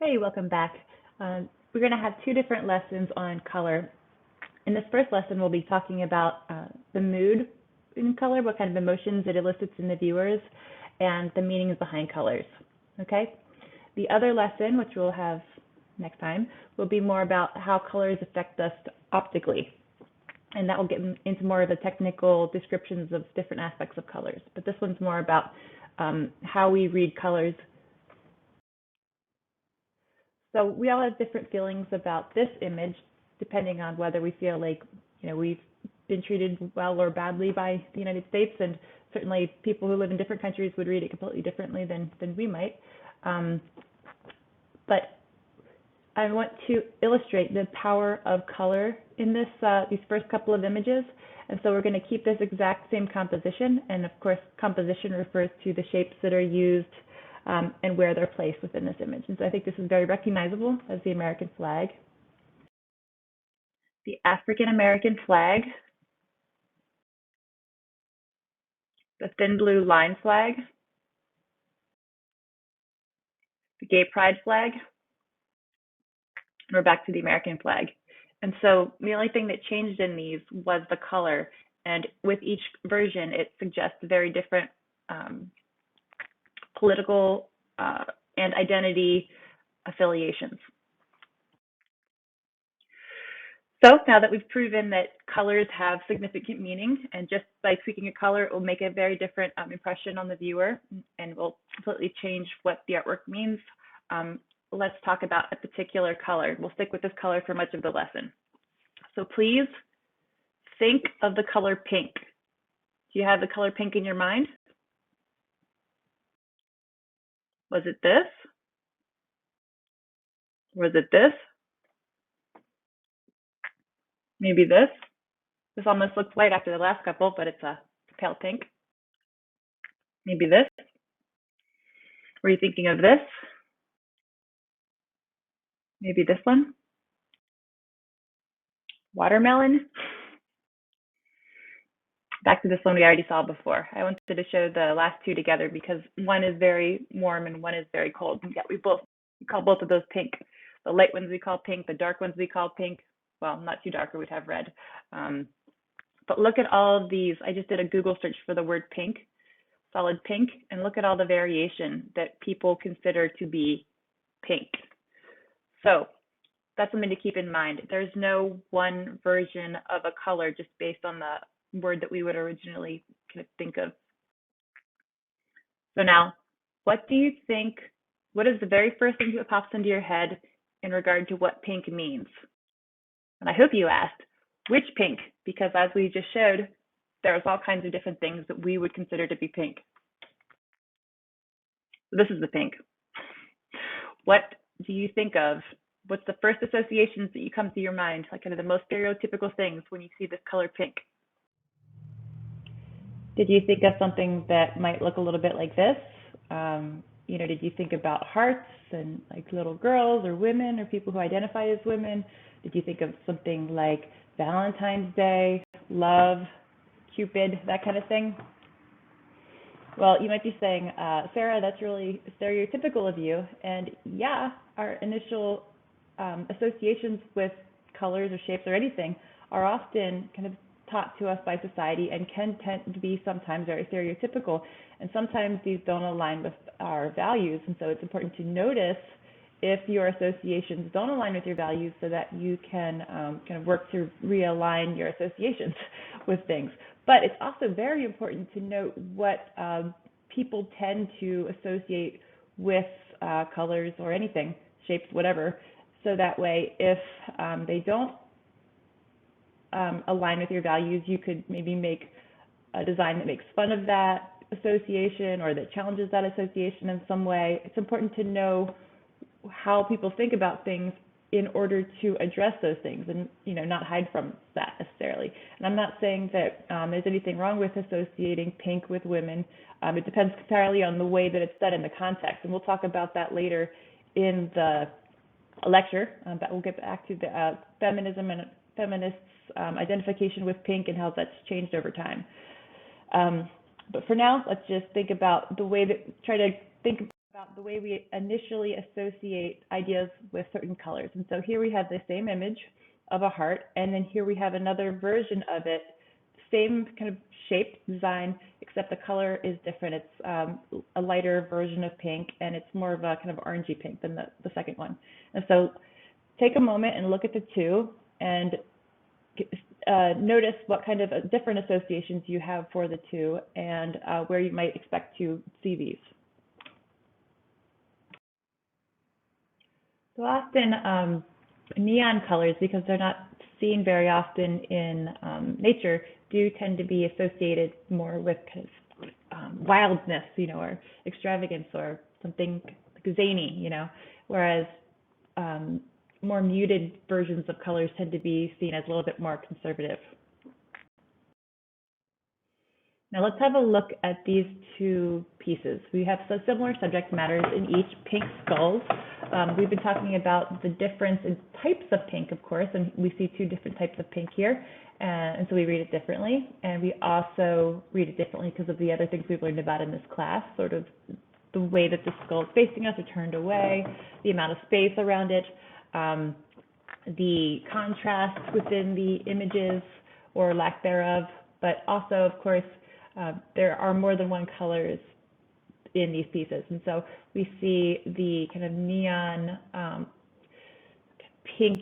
Hey, welcome back. We're going to have two different lessons on color. In this first lesson, we'll be talking about the mood in color, what kind of emotions it elicits in the viewers, and the meanings behind colors. Okay? The other lesson, which we'll have next time, will be more about how colors affect us optically. And that will get into more of the technical descriptions of different aspects of colors. But this one's more about how we read colors. So we all have different feelings about this image, depending on whether we feel like, we've been treated well or badly by the United States, and certainly people who live in different countries would read it completely differently than we might. But I want to illustrate the power of color in these first couple of images. And so we're going to keep this exact same composition. And of course, composition refers to the shapes that are used and where they're placed within this image. And so I think this is very recognizable as the American flag. The African American flag, the thin blue line flag, the gay pride flag, and we're back to the American flag. And so the only thing that changed in these was the color. And with each version, it suggests very different political and identity affiliations. So now that we've proven that colors have significant meaning, and just by tweaking a color, it will make a very different impression on the viewer and will completely change what the artwork means, let's talk about a particular color. We'll stick with this color for much of the lesson. So please think of the color pink. Do you have the color pink in your mind? Was it this? Was it this? Maybe this? This almost looks white after the last couple, but it's a pale pink. Maybe this? Were you thinking of this? Maybe this one? Watermelon? Back to this one we already saw before. I wanted to show the last two together because one is very warm and one is very cold. And yet we call both of those pink. The light ones we call pink, the dark ones we call pink. Well, not too dark or we'd have red. But look at all of these. I just did a Google search for the word pink, solid pink, and look at all the variation that people consider to be pink. So that's something to keep in mind. There's no one version of a color just based on the word that we would originally kind of think of. So now, what do you think, what is the very first thing that pops into your head in regard to what pink means? And I hope you asked, which pink? Because as we just showed, there's all kinds of different things that we would consider to be pink. So this is the pink. What do you think of? What's the first associations that you come to your mind, like kind of the most stereotypical things when you see this color pink? Did you think of something that might look a little bit like this? Did you think about hearts and like little girls or women or people who identify as women? Did you think of something like Valentine's Day, love, Cupid, that kind of thing? Well, you might be saying, Sarah, that's really stereotypical of you. And yeah, our initial associations with colors or shapes or anything are often kind of taught to us by society and can tend to be sometimes very stereotypical. And sometimes these don't align with our values. And so it's important to notice if your associations don't align with your values so that you can kind of work to realign your associations with things. But it's also very important to note what people tend to associate with colors or anything, shapes, whatever, so that way if they don't align with your values, you could maybe make a design that makes fun of that association or that challenges that association in some way. It's important to know how people think about things in order to address those things and not hide from that necessarily. And I'm not saying that there's anything wrong with associating pink with women. It depends entirely on the way that it's said in the context, and we'll talk about that later in the lecture. But we'll get back to the feminism and feminists' identification with pink and how that's changed over time. But for now, let's just think about the way that try to think about about the way we initially associate ideas with certain colors. And so here we have the same image of a heart, and then here we have another version of it, same kind of shape, design, except the color is different. It's a lighter version of pink, and it's more of a kind of orangey pink than the second one. And so take a moment and look at the two and notice what kind of different associations you have for the two and where you might expect to see these. So often neon colors, because they're not seen very often in nature, do tend to be associated more with kind of wildness, or extravagance or something like zany, whereas more muted versions of colors tend to be seen as a little bit more conservative. Now let's have a look at these two pieces. We have some similar subject matters in each: pink skulls. We've been talking about the difference in types of pink, of course, and we see two different types of pink here, and so we read it differently. And we also read it differently because of the other things we've learned about in this class, sort of the way that the skull is facing us or turned away, the amount of space around it, the contrast within the images or lack thereof, but also, of course, there are more than one colors in these pieces. And so we see the kind of neon pink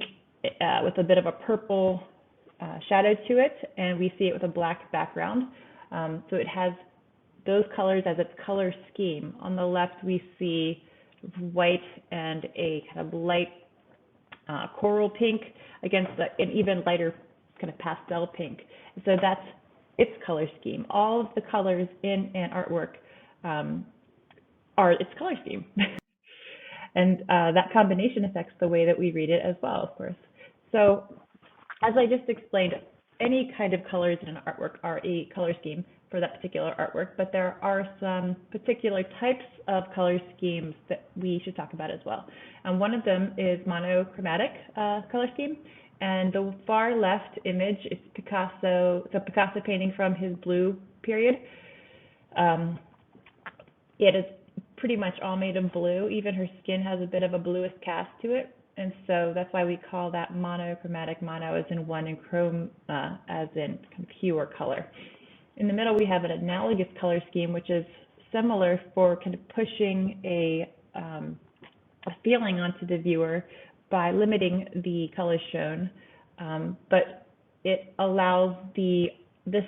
with a bit of a purple shadow to it, and we see it with a black background. So it has those colors as its color scheme. On the left, we see white and a kind of light coral pink against an even lighter kind of pastel pink. So that's its color scheme. All of the colors in an artwork are its color scheme. And that combination affects the way that we read it as well, of course. So as I just explained, any kind of colors in an artwork are a color scheme for that particular artwork, but there are some particular types of color schemes that we should talk about as well. And one of them is monochromatic color scheme. And the far left image is Picasso. It's a Picasso painting from his blue period. It is pretty much all made of blue. Even her skin has a bit of a bluish cast to it. And so that's why we call that monochromatic. Mono as in one and chrome as in kind of hue or color. In the middle, we have an analogous color scheme, which is similar for kind of pushing a feeling onto the viewer by limiting the colors shown, but it allows this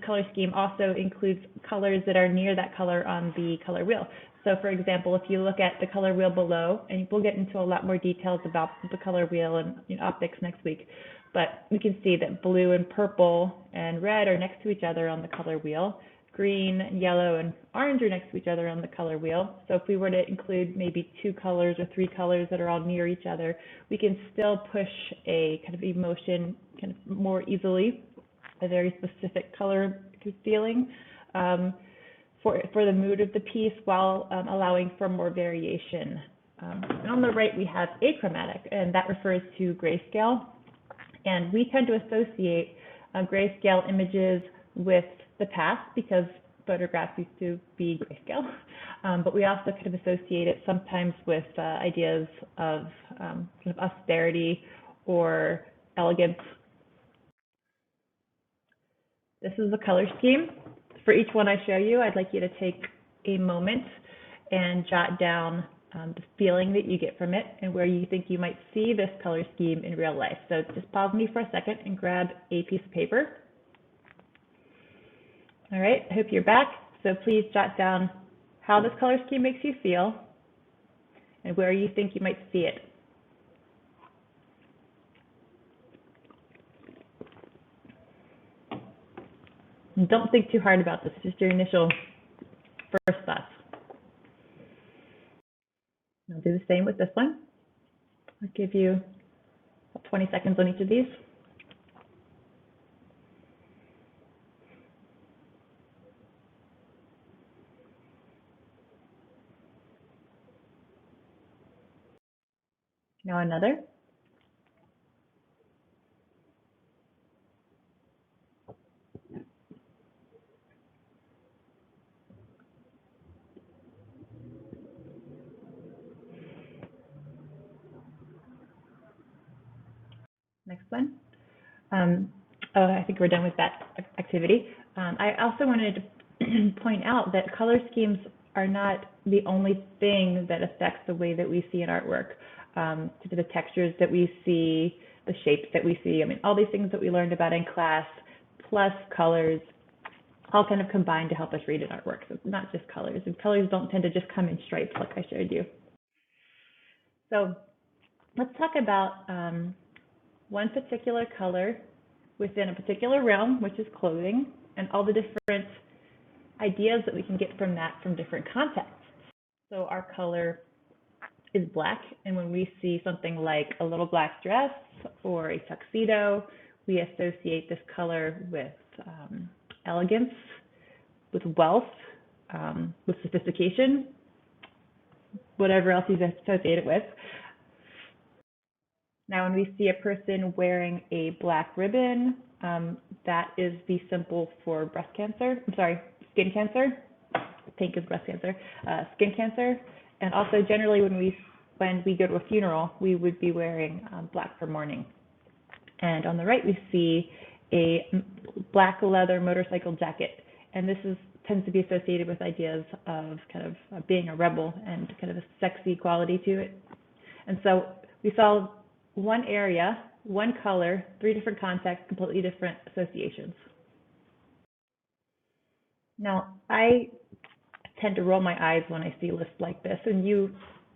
color scheme also includes colors that are near that color on the color wheel. So for example, if you look at the color wheel below, and we'll get into a lot more details about the color wheel and optics next week, but we can see that blue and purple and red are next to each other on the color wheel. Green, yellow, and orange are next to each other on the color wheel. So if we were to include maybe 2 colors or 3 colors that are all near each other, we can still push a kind of emotion kind of more easily, a very specific color feeling for the mood of the piece, while allowing for more variation. And on the right, we have achromatic, and that refers to grayscale. And we tend to associate grayscale images with the past because photographs used to be grayscale, but we also kind of associate it sometimes with ideas of kind of austerity or elegance. This is the color scheme. For each one I show you, I'd like you to take a moment and jot down the feeling that you get from it and where you think you might see this color scheme in real life. So just pause me for a second and grab a piece of paper. All right, I hope you're back. So please jot down how this color scheme makes you feel and where you think you might see it. And don't think too hard about this, just your initial first thoughts. I'll do the same with this one. I'll give you 20 seconds on each of these. Now another. Next one. I think we're done with that activity. I also wanted to point out that color schemes are not the only thing that affects the way that we see an artwork. The textures that we see, the shapes that we see, I mean, all these things that we learned about in class, plus colors, all kind of combine to help us read an artwork. So it's not just colors. And colors don't tend to just come in stripes like I showed you. So let's talk about one particular color within a particular realm, which is clothing, and all the different ideas that we can get from that from different contexts. So our color is black, and when we see something like a little black dress or a tuxedo, we associate this color with elegance, with wealth, with sophistication, whatever else you associate it with. Now, when we see a person wearing a black ribbon, that is the symbol for breast cancer. I'm sorry, skin cancer. Pink is breast cancer. Skin cancer, and also generally when we go to a funeral, we would be wearing black for mourning. And on the right, we see a black leather motorcycle jacket, and this tends to be associated with ideas of kind of being a rebel and kind of a sexy quality to it. And so we saw one area, one color, 3 different contexts, completely different associations. Now, I tend to roll my eyes when I see lists like this, and you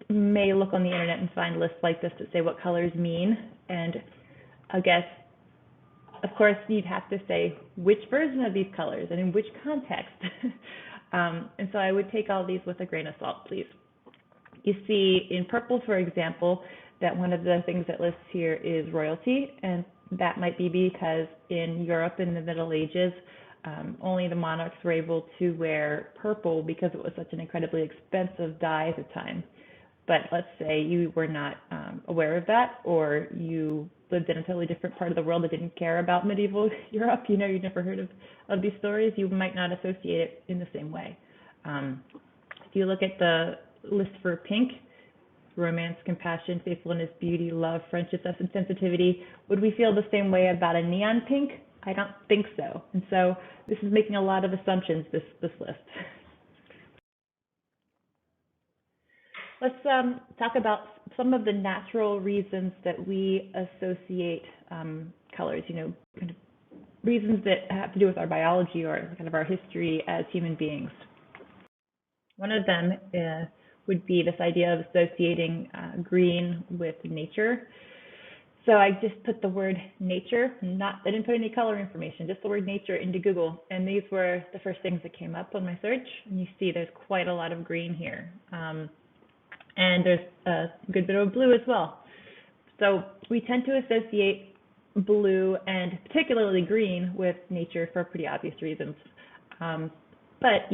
may look on the internet and find lists like this that say what colors mean, and I guess, of course, you'd have to say which version of these colors and in which context. And so I would take all these with a grain of salt, please. You see in purple, for example, that one of the things that lists here is royalty, and that might be because in Europe in the Middle Ages, only the monarchs were able to wear purple because it was such an incredibly expensive dye at the time. But let's say you were not aware of that, or you lived in a totally different part of the world that didn't care about medieval Europe, you never heard of these stories, you might not associate it in the same way. If you look at the list for pink, romance, compassion, faithfulness, beauty, love, friendship, and sensitivity, would we feel the same way about a neon pink? I don't think so. And so this is making a lot of assumptions, this list. Let's talk about some of the natural reasons that we associate colors, kind of reasons that have to do with our biology or kind of our history as human beings. One of them would be this idea of associating green with nature. So I just put the word nature, I didn't put any color information, just the word nature into Google. And these were the first things that came up on my search. And you see there's quite a lot of green here. And there's a good bit of blue as well. So we tend to associate blue and particularly green with nature for pretty obvious reasons. But,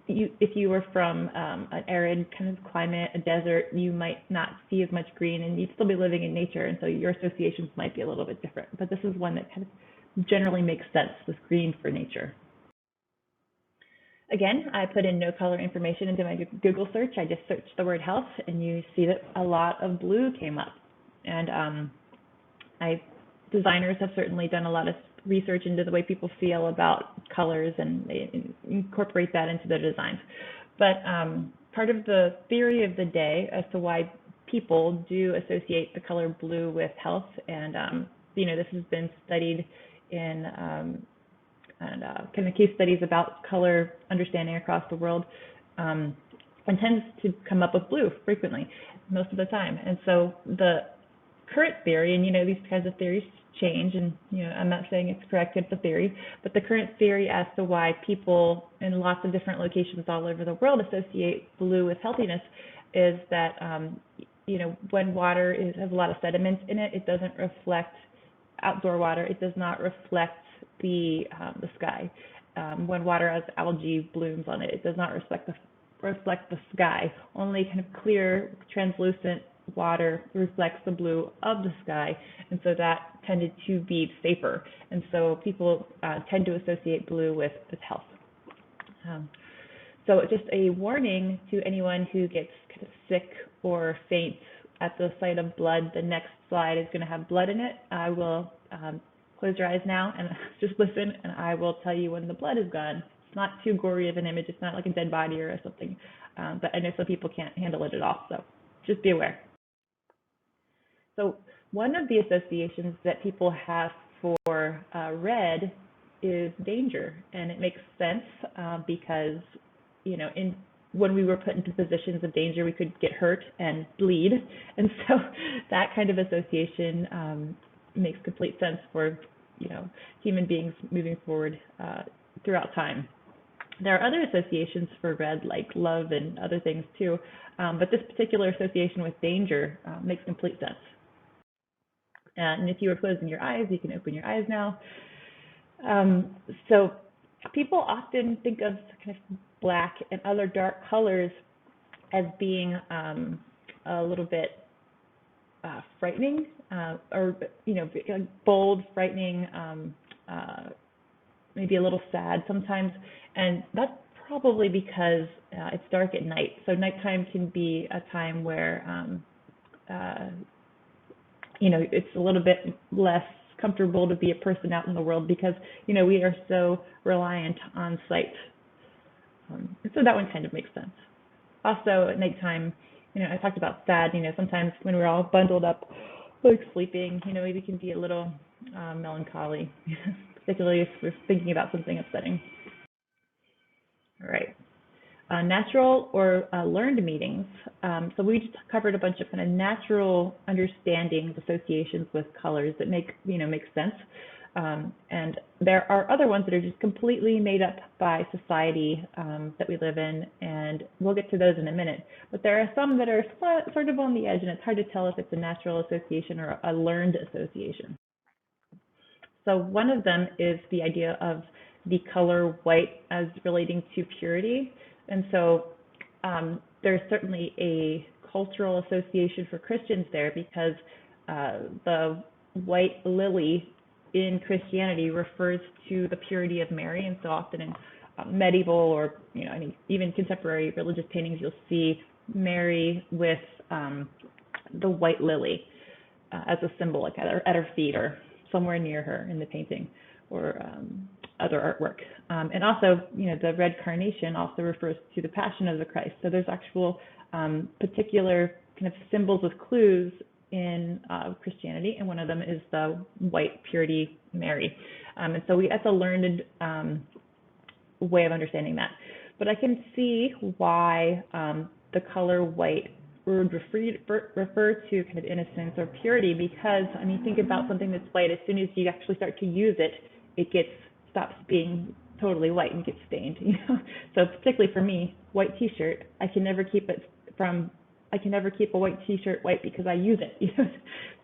if you were from an arid kind of climate, a desert, you might not see as much green and you'd still be living in nature. And so your associations might be a little bit different. But this is one that kind of generally makes sense with green for nature. Again, I put in no color information into my Google search. I just searched the word health, and you see that a lot of blue came up. And designers have certainly done a lot of research into the way people feel about colors, and they incorporate that into their designs. But part of the theory of the day as to why people do associate the color blue with health, and this has been studied in kind of case studies about color understanding across the world, and tends to come up with blue frequently, most of the time. And so the current theory, and these kinds of theories change, and I'm not saying it's correct, it's a theory, but the current theory as to why people in lots of different locations all over the world associate blue with healthiness is that when water has a lot of sediment in it, it doesn't reflect outdoor water, it does not reflect the sky. When water has algae blooms on it, it does not reflect the sky. Only kind of clear, translucent water reflects the blue of the sky, and so that tended to be safer. And so people tend to associate blue with health. So just a warning to anyone who gets kind of sick or faints at the site of blood, the next slide is going to have blood in it. I will close your eyes now and just listen, and I will tell you when the blood is gone. It's not too gory of an image. It's not like a dead body or something, but I know some people can't handle it at all, so just be aware. So one of the associations that people have for red is danger, and it makes sense because, you know, when we were put into positions of danger, we could get hurt and bleed, and so that kind of association makes complete sense for, you know, human beings moving forward throughout time. There are other associations for red, like love and other things too, but this particular association with danger makes complete sense. And if you were closing your eyes, you can open your eyes now. So people often think of kind of black and other dark colors as being a little bit frightening, or, you know, bold, frightening, maybe a little sad sometimes. And that's probably because it's dark at night. So nighttime can be a time where, you know, it's a little bit less comfortable to be a person out in the world because, you know, we are so reliant on sight. So that one kind of makes sense. Also at nighttime, you know, I talked about sad, you know, sometimes when we're all bundled up, like sleeping, you know, we can be a little melancholy, particularly if we're thinking about something upsetting. All right. Natural or learned meanings. So we just covered a bunch of kind of natural understandings, associations with colors that make sense. And there are other ones that are just completely made up by society that we live in, and we'll get to those in a minute. But there are some that are sort of on the edge, and it's hard to tell if it's a natural association or a learned association. So one of them is the idea of the color white as relating to purity. And so there's certainly a cultural association for Christians there because the white lily in Christianity refers to the purity of Mary. And so often in medieval or, you know, I mean, even contemporary religious paintings, you'll see Mary with the white lily as a symbol, like at her feet or somewhere near her in the painting or other artwork. And also, you know, the red carnation also refers to the Passion of the Christ. So there's actual particular kind of symbols with clues in Christianity, and one of them is the white purity Mary. And so that's a learned way of understanding that. But I can see why the color white would refer to kind of innocence or purity, because, I mean, think about something that's white. As soon as you actually start to use it, it stops being totally white and gets stained, you know. So particularly for me, white T-shirt, I can never keep a white T-shirt white because I use it, you know.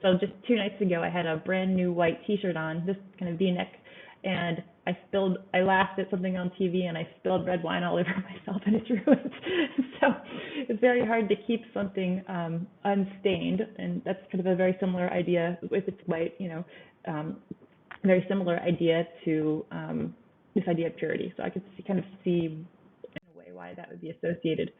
So just 2 nights ago, I had a brand new white T-shirt on, this kind of V-neck, and I laughed at something on TV and I spilled red wine all over myself and it's ruined. So it's very hard to keep something unstained, and that's kind of a very similar idea if it's white, you know, very similar idea to this idea of purity. So I could kind of see in a way why that would be associated.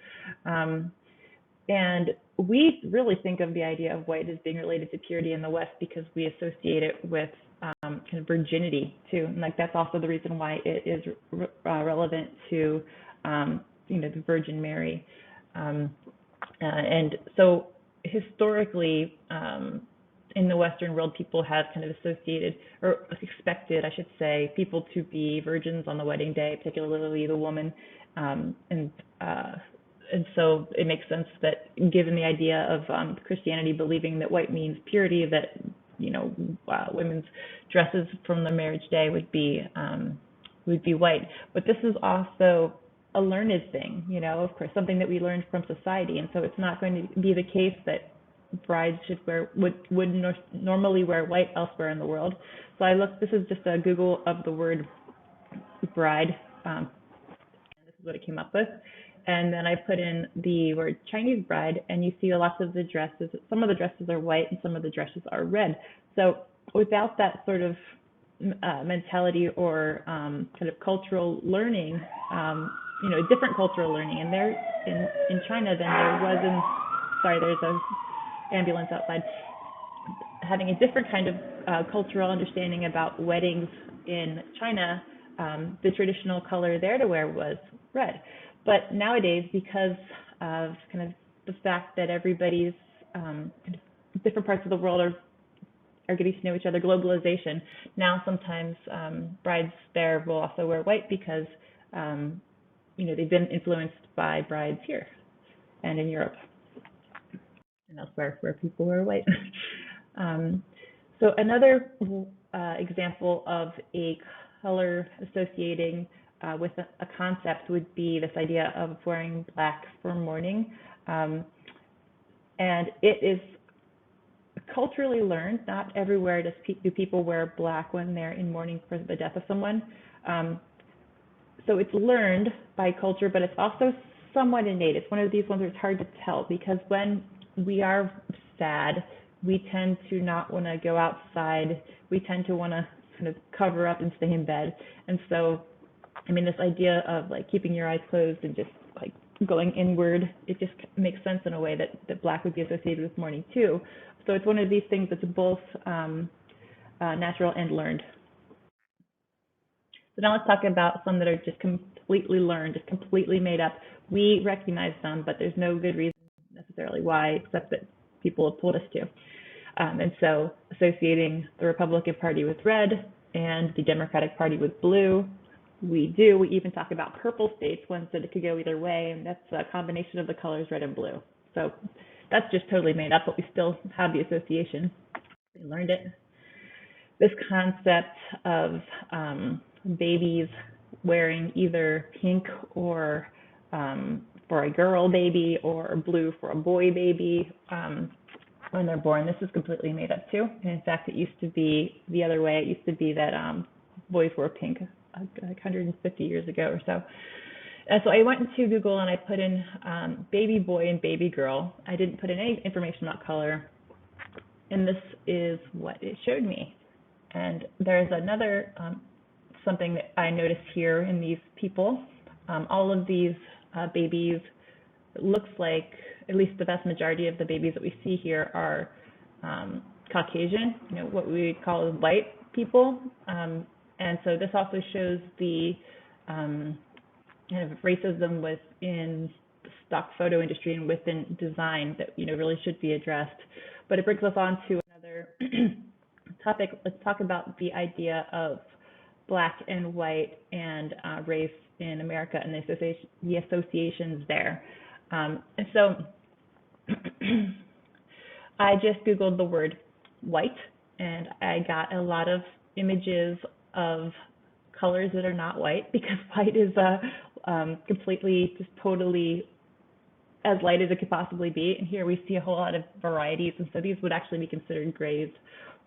And we really think of the idea of white as being related to purity in the West because we associate it with kind of virginity too. And like that's also the reason why it is relevant to, you know, the Virgin Mary. And so historically, in the Western world, people have kind of associated or expected, I should say, people to be virgins on the wedding day, particularly the woman. And so it makes sense that, given the idea of Christianity believing that white means purity, that, you know, women's dresses from the marriage day would be white. But this is also a learned thing, you know, of course, something that we learned from society. And so it's not going to be the case that brides would normally wear white elsewhere in the world. So this is just a Google of the word bride, and this is what it came up with. And then I put in the word Chinese bride, and you see lots of the dresses. Some of the dresses are white and some of the dresses are red. So without that sort of mentality or kind of cultural learning, you know, different cultural learning, and there in China than there was in, sorry, there's a ambulance outside, having a different kind of cultural understanding about weddings in China. The traditional color there to wear was red. But nowadays, because of kind of the fact that everybody's kind of different parts of the world are getting to know each other, globalization, now sometimes brides there will also wear white because they've been influenced by brides here and in Europe and elsewhere where people wear white. So another example of a color associating with a concept would be this idea of wearing black for mourning. And it is culturally learned. Not everywhere do people wear black when they're in mourning for the death of someone. So it's learned by culture, but it's also somewhat innate. It's one of these ones where it's hard to tell, because when we are sad, we tend to not want to go outside. We tend to want to kind of cover up and stay in bed. And so, I mean, this idea of like keeping your eyes closed and just like going inward, it just makes sense in a way that black would be associated with mourning too. So it's one of these things that's both natural and learned. So now let's talk about some that are just completely learned, just completely made up. We recognize them, but there's no good reason necessarily why, except that people have told us to. And so associating the Republican Party with red and the Democratic Party with blue, we even talk about purple states, ones that it could go either way, and that's a combination of the colors red and blue. So that's just totally made up, but we still have the association. We learned it. This concept of babies wearing either pink or for a girl baby or blue for a boy baby when they're born, this is completely made up too. And in fact, it used to be the other way. It used to be that boys wore pink like 150 years ago or so. And so I went into Google and I put in baby boy and baby girl. I didn't put in any information about color. And this is what it showed me. And there's another something that I noticed here in these people. All of these babies, it looks like at least the vast majority of the babies that we see here are Caucasian, what we would call white people. And so this also shows the kind of racism within the stock photo industry and within design that really should be addressed. But it brings us on to another topic. Let's talk about the idea of black and white and race in America and the associations there. And so I just Googled the word white, and I got a lot of images of colors that are not white, because white is completely, just totally as light as it could possibly be. And here we see a whole lot of varieties, and so these would actually be considered grays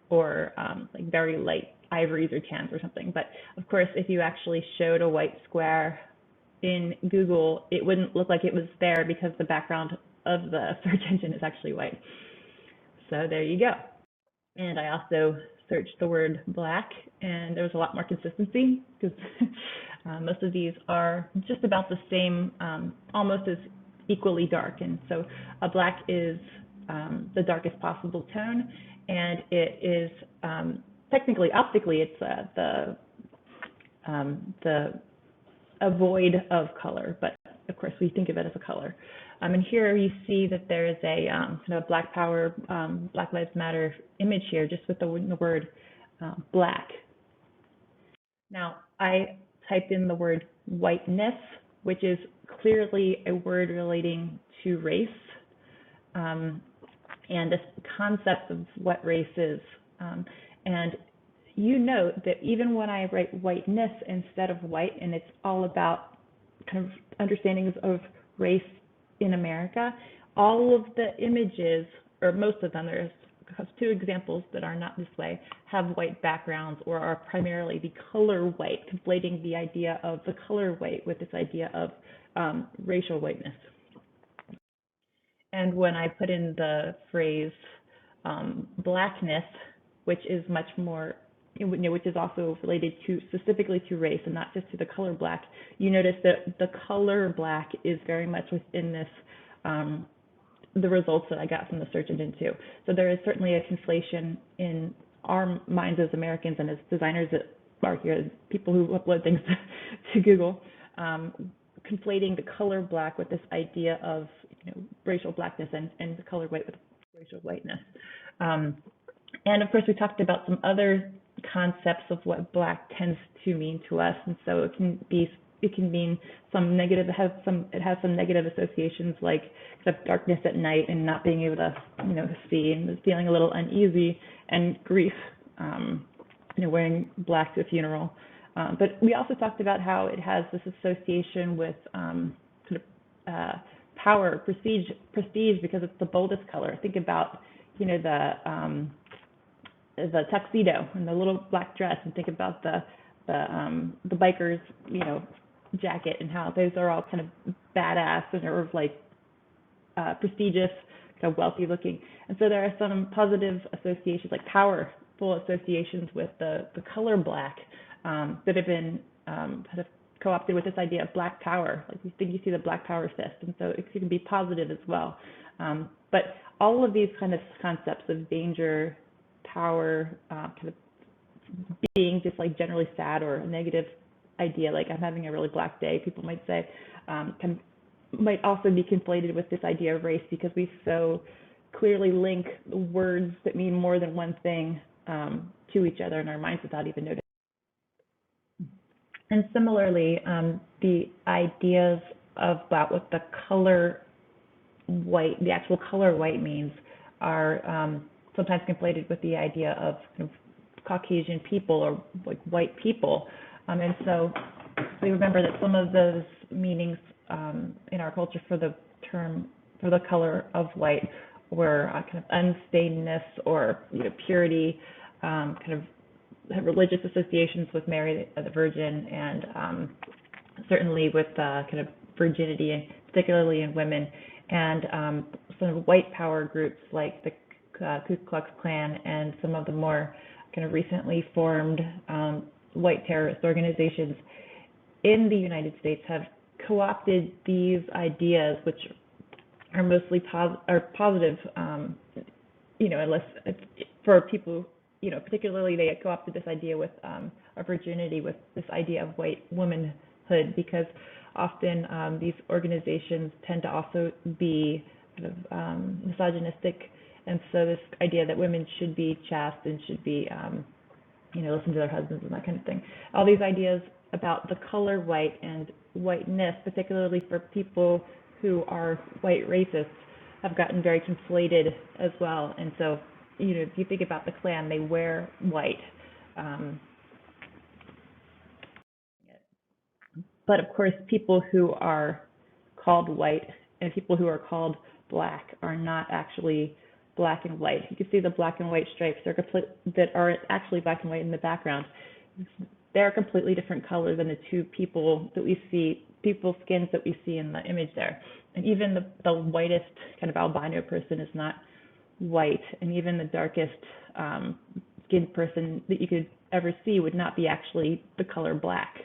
or like very light ivories or tans or something. But of course, if you actually showed a white square in Google, it wouldn't look like it was there because the background of the search engine is actually white. So there you go. And I also searched the word black, and there was a lot more consistency, because most of these are just about the same, almost as equally dark. And so a black is the darkest possible tone, and it is technically, optically, it's a void of color, but of course we think of it as a color. And here you see that there is a kind of Black Power, Black Lives Matter image here, just with the word black. Now, I typed in the word whiteness, which is clearly a word relating to race, and this concept of what race is. And you note that even when I write whiteness instead of white, and it's all about kind of understandings of race in America, all of the images, or most of them, there's two examples that are not this way, have white backgrounds or are primarily the color white, conflating the idea of the color white with this idea of racial whiteness. And when I put in the phrase blackness, which is much more, which is also related to specifically to race and not just to the color black, you notice that the color black is very much within this the results that I got from the search engine too. So there is certainly a conflation in our minds as Americans and as designers that are here, as people who upload things to Google, conflating the color black with this idea of racial blackness and the color white with racial whiteness. And of course, we talked about some other concepts of what black tends to mean to us, and so it can mean some negative. It has some negative associations like kind of darkness at night and not being able to see and feeling a little uneasy, and grief. Wearing black to a funeral. But we also talked about how it has this association with power, prestige because it's the boldest color. Think about the tuxedo and the little black dress, and think about the biker's jacket, and how those are all kind of badass and are like prestigious, kind of wealthy looking. And so there are some positive associations, like powerful associations with the color black that have been kind of co-opted with this idea of black power. Like you see the black power fist, and so it can be positive as well. But all of these kind of concepts of danger, power, kind of being just like generally sad or a negative idea, like I'm having a really black day, people might say, might also be conflated with this idea of race, because we so clearly link words that mean more than one thing to each other in our minds without even noticing. And similarly, the ideas about what the color white, the actual color white means, are sometimes conflated with the idea of kind of Caucasian people or like white people. And so we remember that some of those meanings in our culture for the color of white were kind of unstainedness or purity, kind of religious associations with Mary the Virgin, and certainly with kind of virginity, and particularly in women, and some of white power groups like the Ku Klux Klan and some of the more kind of recently formed white terrorist organizations in the United States have co-opted these ideas, which are mostly positive, unless for people, particularly they co-opted this idea with our virginity, with this idea of white womanhood, because often these organizations tend to also be kind of misogynistic, and so this idea that women should be chaste and should be, listen to their husbands and that kind of thing. All these ideas about the color white and whiteness, particularly for people who are white racists, have gotten very conflated as well. And so, if you think about the Klan, they wear white. But of course, people who are called white and people who are called black are not actually black and white. You can see the black and white stripes that are actually black and white in the background. They're a completely different color than the two people that we see, people's skins that we see in the image there. And even the whitest kind of albino person is not white, and even the darkest skinned person that you could ever see would not be actually the color black.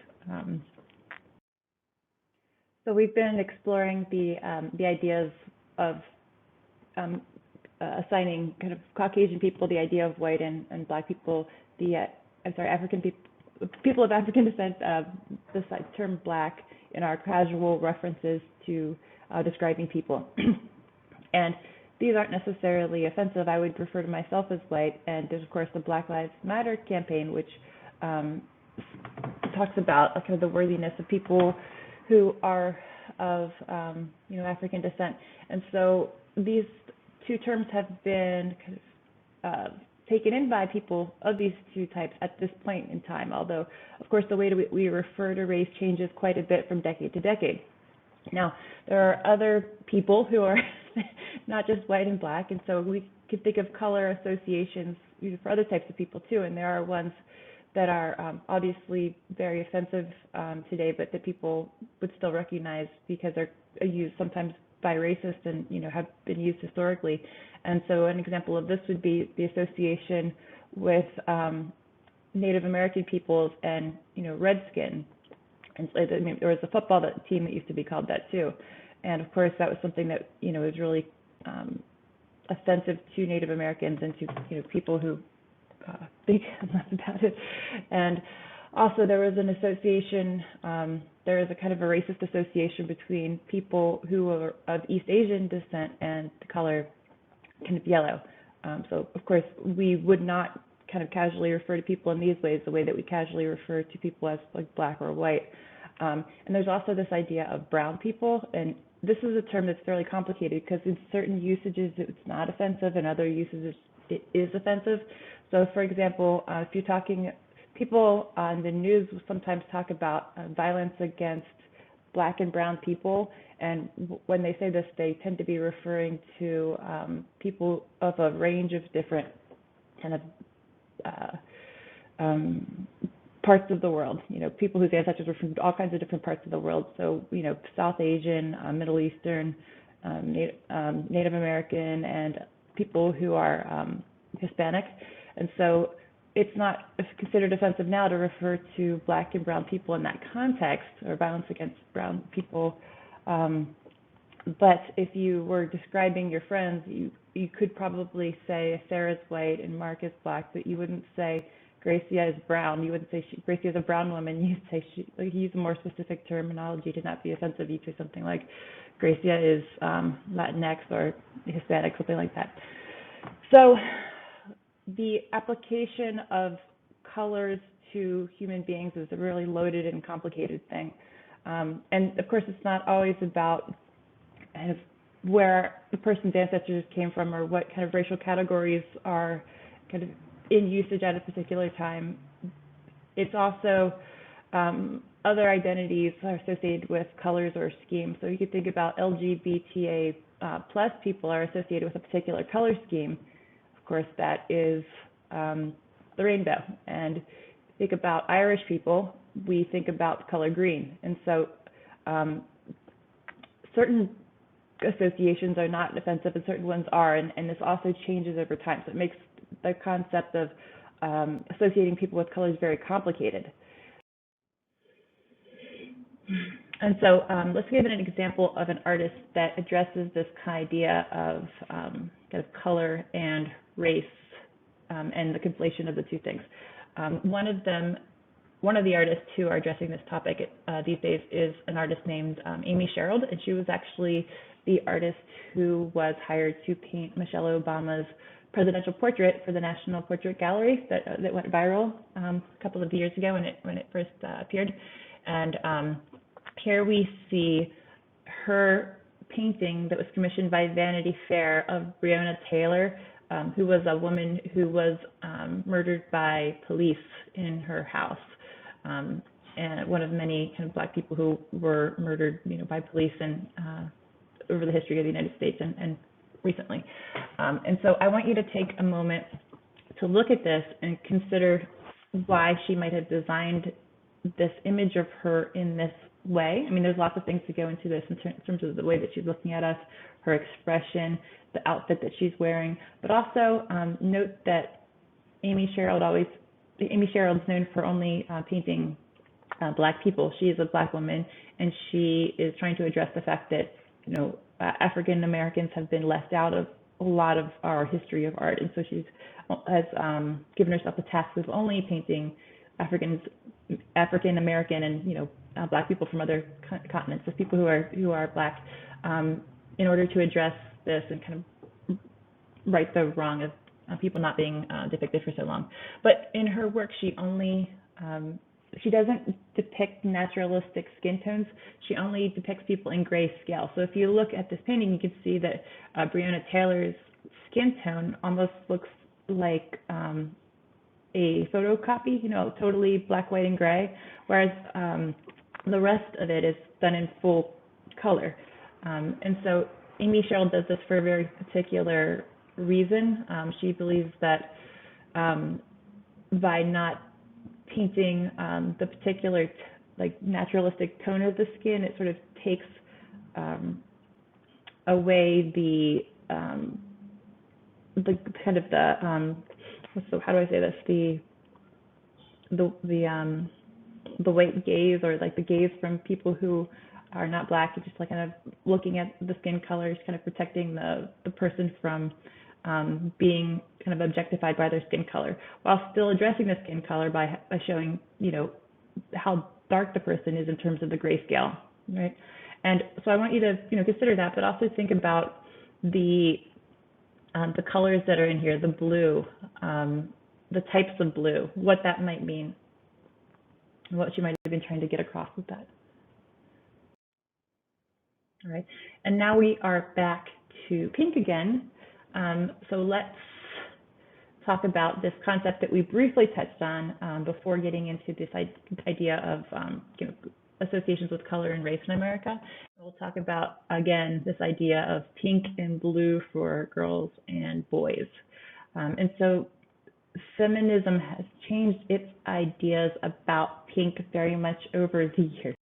So we've been exploring the ideas of assigning kind of Caucasian people the idea of white, and black people African people of African descent, the term black in our casual references to describing people. And these aren't necessarily offensive. I would refer to myself as white, and there's of course the Black Lives Matter campaign, which talks about kind of the worthiness of people who are of African descent. And so these two terms have been kind of taken in by people of these two types at this point in time, although of course the way we refer to race changes quite a bit from decade to decade. Now, there are other people who are not just white and black, and so we could think of color associations for other types of people too, and there are ones that are obviously very offensive today, but that people would still recognize because they're used sometimes by racists and have been used historically. And so an example of this would be the association with Native American peoples and redskin. And so, there was a football team that used to be called that too. And of course that was something that was really offensive to Native Americans and to people who think less about it. And also there was an association, there is a kind of a racist association between people who are of East Asian descent and the color kind of yellow. So of course we would not kind of casually refer to people in these ways the way that we casually refer to people as like black or white. And there's also this idea of brown people, and this is a term that's fairly complicated because in certain usages it's not offensive, and other usages it is offensive. So for example, if you're talking, people on the news will sometimes talk about violence against black and brown people, and when they say this, they tend to be referring to people of a range of different kind of parts of the world, people whose ancestors were from all kinds of different parts of the world. So, South Asian, Middle Eastern, Native American, and people who are Hispanic. And so it's not considered offensive now to refer to black and brown people in that context, or violence against brown people. But if you were describing your friends, you could probably say Sarah's white and Mark is black, but you wouldn't say Gracia is brown. You wouldn't say Gracia is a brown woman. You'd say you use a more specific terminology to not be offensive. You'd say something like Gracia is Latinx or Hispanic, something like that. So the application of colors to human beings is a really loaded and complicated thing. And of course, it's not always about kind of where the person's ancestors came from or what kind of racial categories are kind of in usage at a particular time. It's also other identities are associated with colors or schemes. So you could think about LGBTA plus people are associated with a particular color scheme. Of course, that is the rainbow. And think about Irish people, we think about the color green. And so certain associations are not offensive and certain ones are, and this also changes over time. So it makes the concept of associating people with colors very complicated. And so let's give an example of an artist that addresses this idea of kind of color and race and the conflation of the two things. One of the artists who are addressing this topic these days is an artist named Amy Sherald, and she was actually the artist who was hired to paint Michelle Obama's presidential portrait for the National Portrait Gallery that went viral a couple of years ago when it first appeared. And here we see her painting that was commissioned by Vanity Fair of Breonna Taylor, who was a woman who was murdered by police in her house, and one of many kind of black people who were murdered, by police and over the history of the United States and recently. And so I want you to take a moment to look at this and consider why she might have designed this image of her in this way. I mean, there's lots of things to go into this in terms of the way that she's looking at us, her expression, the outfit that she's wearing, but also note that Amy Sherald is known for only painting black people. She is a black woman, and she is trying to address the fact that African Americans have been left out of a lot of our history of art, and so she has given herself the task of only painting African American and black people from other continents, so people who are black, in order to address this and kind of right the wrong of people not being depicted for so long. But in her work, she doesn't depict naturalistic skin tones. She only depicts people in grayscale. So if you look at this painting, you can see that Breonna Taylor's skin tone almost looks like a photocopy, totally black, white, and gray, whereas the rest of it is done in full color. And so Amy Sherald does this for a very particular reason. She believes that by not painting the particular naturalistic tone of the skin, it sort of takes away the kind of so how do I say this, the white gaze, or like the gaze from people who are not black, it's just like kind of looking at the skin colors, kind of protecting the person from being kind of objectified by their skin color, while still addressing the skin color by showing, how dark the person is in terms of the grayscale, right? And so I want you to, consider that, but also think about the colors that are in here, the blue, the types of blue, what that might mean, and what you might have been trying to get across with that. All right, and now we are back to pink again. So let's talk about this concept that we briefly touched on before getting into this idea of associations with color and race in America. We'll talk about, again, this idea of pink and blue for girls and boys. And so feminism has changed its ideas about pink very much over the years.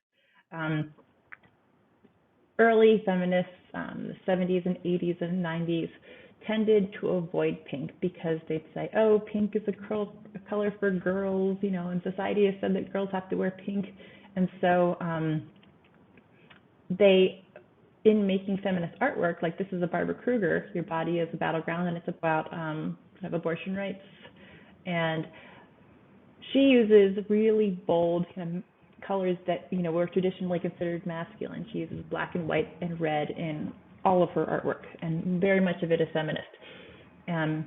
Early feminists, the 70s and 80s and 90s, tended to avoid pink because they'd say, oh, pink is a color for girls, and society has said that girls have to wear pink. And so in making feminist artwork, like this is a Barbara Kruger, Your Body is a Battleground, and it's about kind of abortion rights. And she uses really bold kind of colors that, were traditionally considered masculine. She uses black and white and red in all of her artwork, and very much of it is feminist. And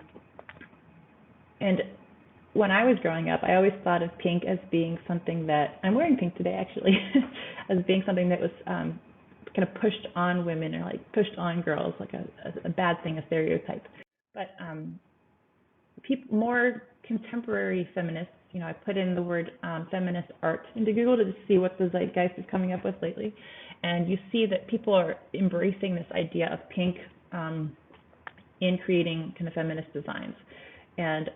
when I was growing up, I always thought of pink as being something that, I'm wearing pink today actually, as being something that was kind of pushed on women or like pushed on girls, like a bad thing, a stereotype. But more contemporary feminists, I put in the word feminist art into Google to see what the zeitgeist is coming up with lately. And you see that people are embracing this idea of pink in creating kind of feminist designs. And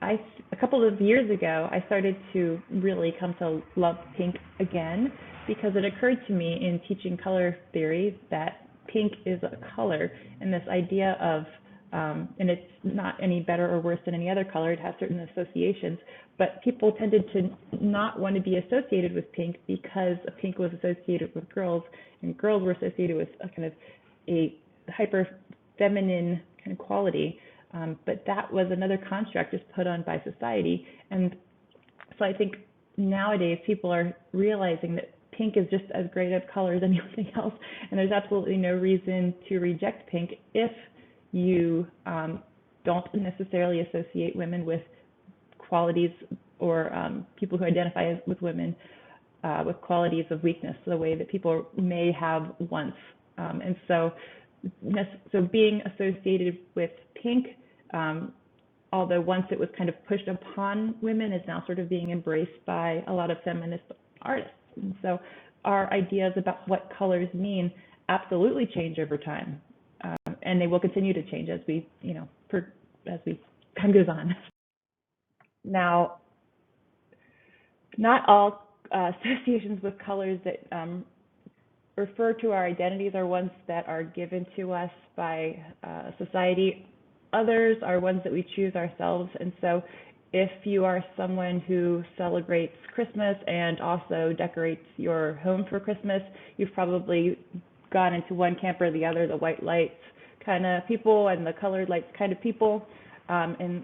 a couple of years ago, I started to really come to love pink again, because it occurred to me in teaching color theory that pink is a color, and this idea of and it's not any better or worse than any other color. It has certain associations, but people tended to not want to be associated with pink because pink was associated with girls, and girls were associated with a kind of a hyper feminine kind of quality. But that was another construct just put on by society. And so I think nowadays people are realizing that pink is just as great a color as anything else, and there's absolutely no reason to reject pink if you don't necessarily associate women with qualities, or people who identify with women with qualities of weakness, the way that people may have once. And so being associated with pink, although once it was kind of pushed upon women, is now sort of being embraced by a lot of feminist artists. And so our ideas about what colors mean absolutely change over time. And they will continue to change as time goes on. Now, not all associations with colors that refer to our identities are ones that are given to us by society. Others are ones that we choose ourselves. And so if you are someone who celebrates Christmas and also decorates your home for Christmas, you've probably gone into one camp or the other, the white lights kind of people and the colored lights kind of people. And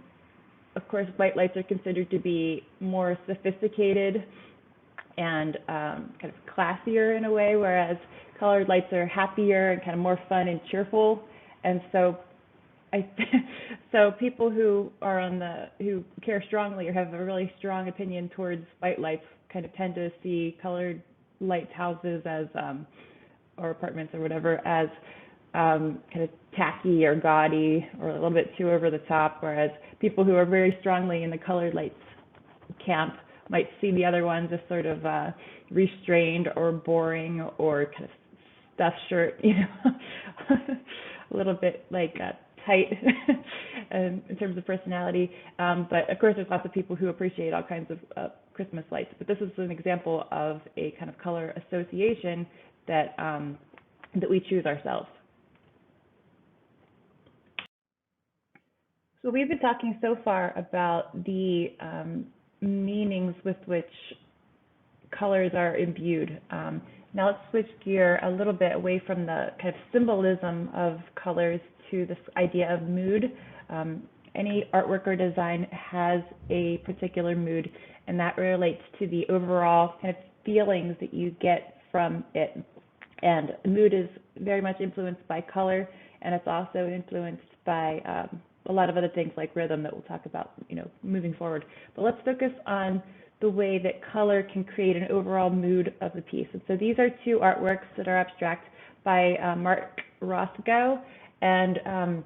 of course, white lights are considered to be more sophisticated and kind of classier in a way, whereas colored lights are happier and kind of more fun and cheerful. And so so people who are who care strongly or have a really strong opinion towards white lights kind of tend to see colored light houses as or apartments or whatever as kind of tacky or gaudy or a little bit too over the top, whereas people who are very strongly in the colored lights camp might see the other ones as sort of restrained or boring or kind of stuffed shirt, a little bit like tight in terms of personality. But of course, there's lots of people who appreciate all kinds of Christmas lights. But this is an example of a kind of color association that that we choose ourselves. So we've been talking so far about the meanings with which colors are imbued. Now let's switch gear a little bit away from the kind of symbolism of colors to this idea of mood. Any artwork or design has a particular mood, and that relates to the overall kind of feelings that you get from it. And mood is very much influenced by color, and it's also influenced by a lot of other things like rhythm that we'll talk about, moving forward. But let's focus on the way that color can create an overall mood of the piece. And so these are two artworks that are abstract by Mark Rothko, and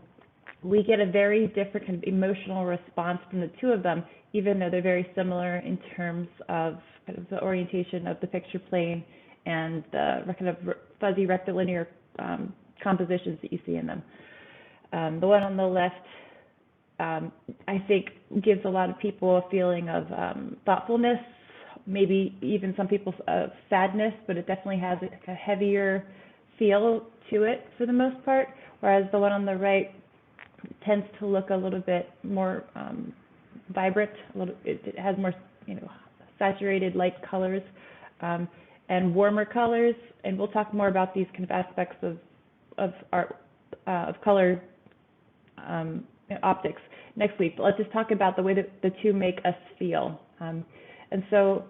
we get a very different kind of emotional response from the two of them, even though they're very similar in terms of kind of the orientation of the picture plane and the kind of fuzzy rectilinear compositions that you see in them. The one on the left, I think, gives a lot of people a feeling of thoughtfulness, maybe even some people sadness, but it definitely has a heavier feel to it for the most part, whereas the one on the right tends to look a little bit more vibrant. It has more, saturated light colors and warmer colors. And we'll talk more about these kind of aspects of art, of color optics next week. But let's just talk about the way that the two make us feel. And so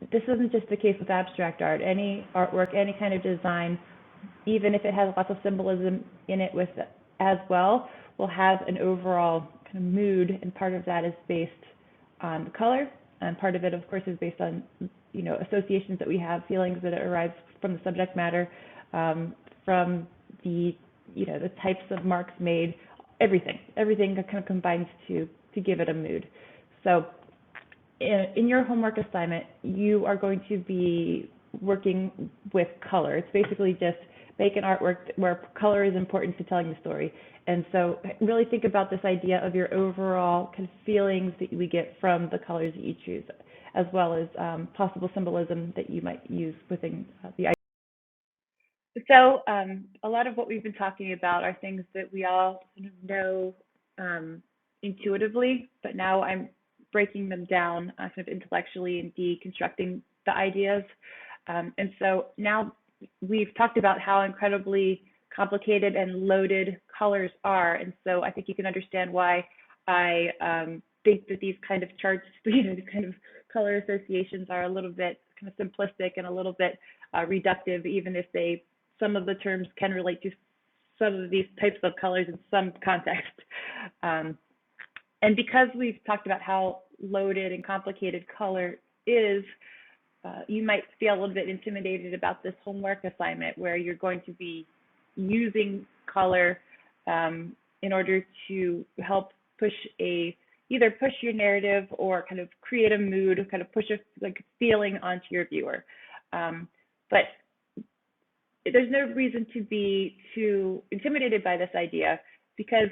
this isn't just the case with abstract art. Any artwork, any kind of design, even if it has lots of symbolism in it with as well, will have an overall kind of mood, and part of that is based on the color, and part of it, of course, is based on associations that we have, feelings that arise from the subject matter, from the the types of marks made, everything that kind of combines to give it a mood. So in your homework assignment, you are going to be working with color. It's basically just make an artwork where color is important to telling the story. And so really think about this idea of your overall kind of feelings that we get from the colors that you choose, as well as possible symbolism that you might use within the idea. So a lot of what we've been talking about are things that we all kind of know intuitively, but now I'm breaking them down kind of intellectually and deconstructing the ideas. And so now we've talked about how incredibly complicated and loaded colors are. And so I think you can understand why I think that these kind of charts, these kind of color associations are a little bit kind of simplistic and a little bit reductive, even if some of the terms can relate to some of these types of colors in some context. And because we've talked about how loaded and complicated color is, you might feel a little bit intimidated about this homework assignment where you're going to be using color in order to help either push your narrative or kind of create a mood, kind of push a feeling onto your viewer. But there's no reason to be too intimidated by this idea, because,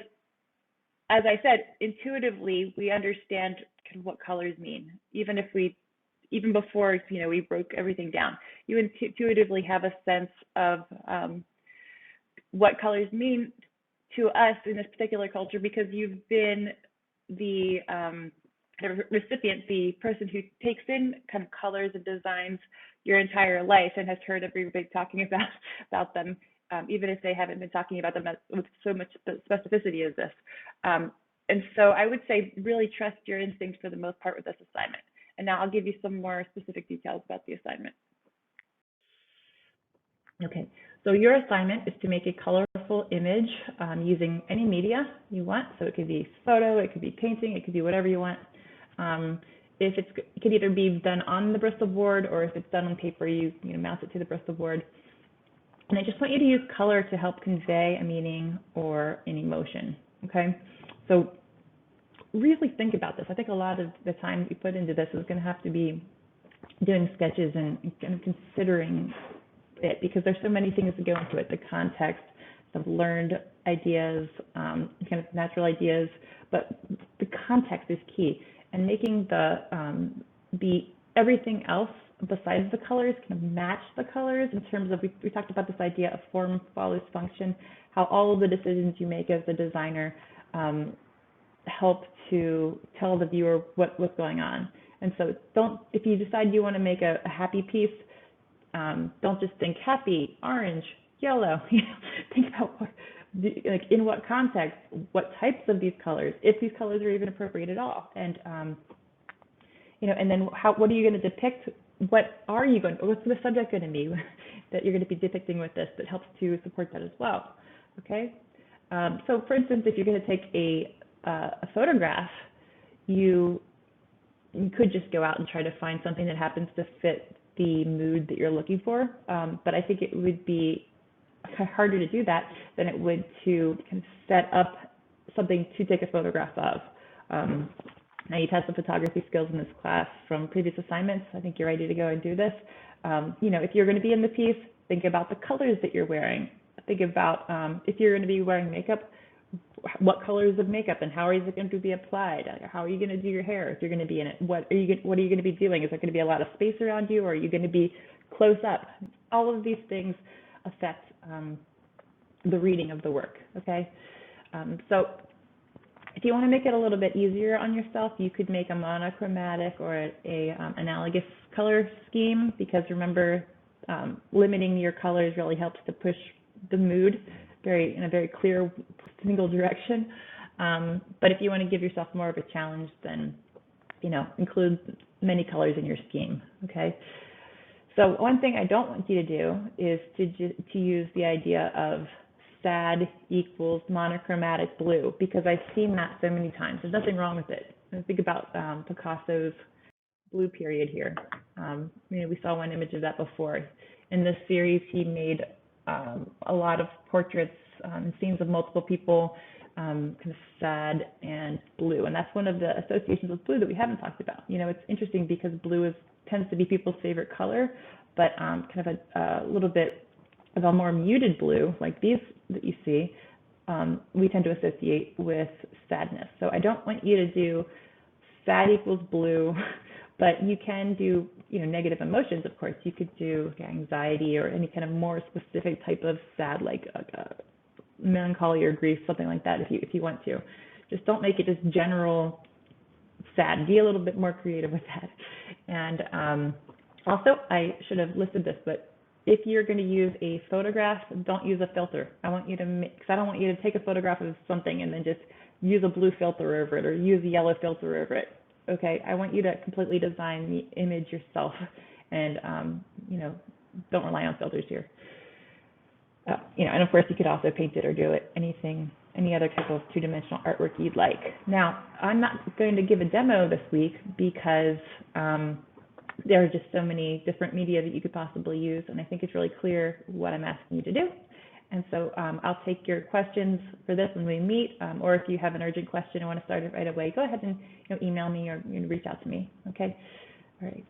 as I said, intuitively we understand kind of what colors mean, even before we broke everything down. You intuitively have a sense of what colors mean to us in this particular culture, because you've been the recipient, the person who takes in kind of colors and designs your entire life and has heard everybody talking about them, even if they haven't been talking about them with so much specificity as this. And so I would say really trust your instincts for the most part with this assignment. And now I'll give you some more specific details about the assignment. Okay, so your assignment is to make a colorful image using any media you want. So it could be photo, it could be painting, it could be whatever you want. It can either be done on the Bristol board, or if it's done on paper, you mount it to the Bristol board. And I just want you to use color to help convey a meaning or an emotion, okay? So really think about this. I think a lot of the time you put into this is going to have to be doing sketches and kind of considering it, because there's so many things that go into it, the context, some learned ideas, kind of natural ideas, but the context is key. And making the everything else besides the colors kind of match the colors in terms of, we talked about this idea of form follows function, how all of the decisions you make as a designer help to tell the viewer what's going on. And so if you decide you want to make a happy piece, Don't just think happy, orange, yellow. Think about like in what context, what types of these colors, if these colors are even appropriate at all, and and then what are you going to depict? What's the subject going to be that you're going to be depicting with this that helps to support that as well? Okay. So, for instance, if you're going to take a photograph, you could just go out and try to find something that happens to fit the mood that you're looking for. But I think it would be harder to do that than it would to kind of set up something to take a photograph of. Now, you've had some photography skills in this class from previous assignments. I think you're ready to go and do this. If you're going to be in the piece, think about the colors that you're wearing. Think about if you're going to be wearing makeup, what colors of makeup and how is it going to be applied? How are you going to do your hair if you're going to be in it? What are you going to be doing? Is there going to be a lot of space around you, or are you going to be close up? All of these things affect the reading of the work. Okay, so if you want to make it a little bit easier on yourself, you could make a monochromatic or a analogous color scheme, because remember, limiting your colors really helps to push the mood in a very clear single direction. But if you want to give yourself more of a challenge, then include many colors in your scheme. Okay. So one thing I don't want you to do is to use the idea of sad equals monochromatic blue, because I've seen that so many times. There's nothing wrong with it. And think about Picasso's blue period here. We saw one image of that before. In this series, he made a lot of portraits and scenes of multiple people, kind of sad and blue. And that's one of the associations with blue that we haven't talked about. It's interesting because blue tends to be people's favorite color, but kind of a little bit of a more muted blue, like these that you see, we tend to associate with sadness. So I don't want you to do sad equals blue, but you can do negative emotions. Of course, you could do anxiety or any kind of more specific type of sad, like melancholy or grief, something like that, if you want to. Just don't make it just general sad. Be a little bit more creative with that. And also, I should have listed this, but if you're going to use a photograph, don't use a filter. I don't want you to take a photograph of something and then just use a blue filter over it or use a yellow filter over it. Okay, I want you to completely design the image yourself, and don't rely on filters here. And of course you could also paint it or do it any other type of two-dimensional artwork you'd like. Now, I'm not going to give a demo this week because there are just so many different media that you could possibly use, and I think it's really clear what I'm asking you to do. And so I'll take your questions for this when we meet, or if you have an urgent question and want to start it right away, go ahead and email me or reach out to me. Okay. All right.